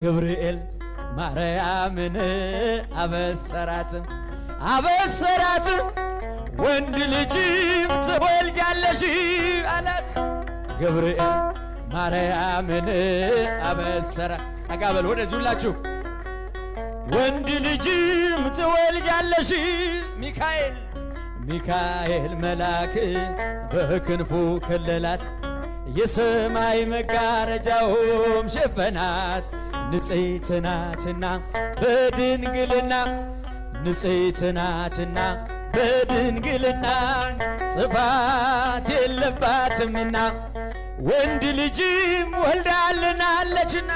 ገብርኤል ማርያምን አበሰራት ወንድ ልጅም ትወልጃለሽ አላት። ገብርኤል ማርያምን አበሰራት። ተጋበል ወደዚህ ሁላችሁ። ወንድ ልጅም ትወልጃለሽ ሚካኤል መልአክ በክንፉ ከለላት። የሰማይ መጋረጃውም ሸፈናት። ንጽሕት ናትና በድንግልና ጥፋት የለባትምና ወንድ ልጅም ወልዳልናለችና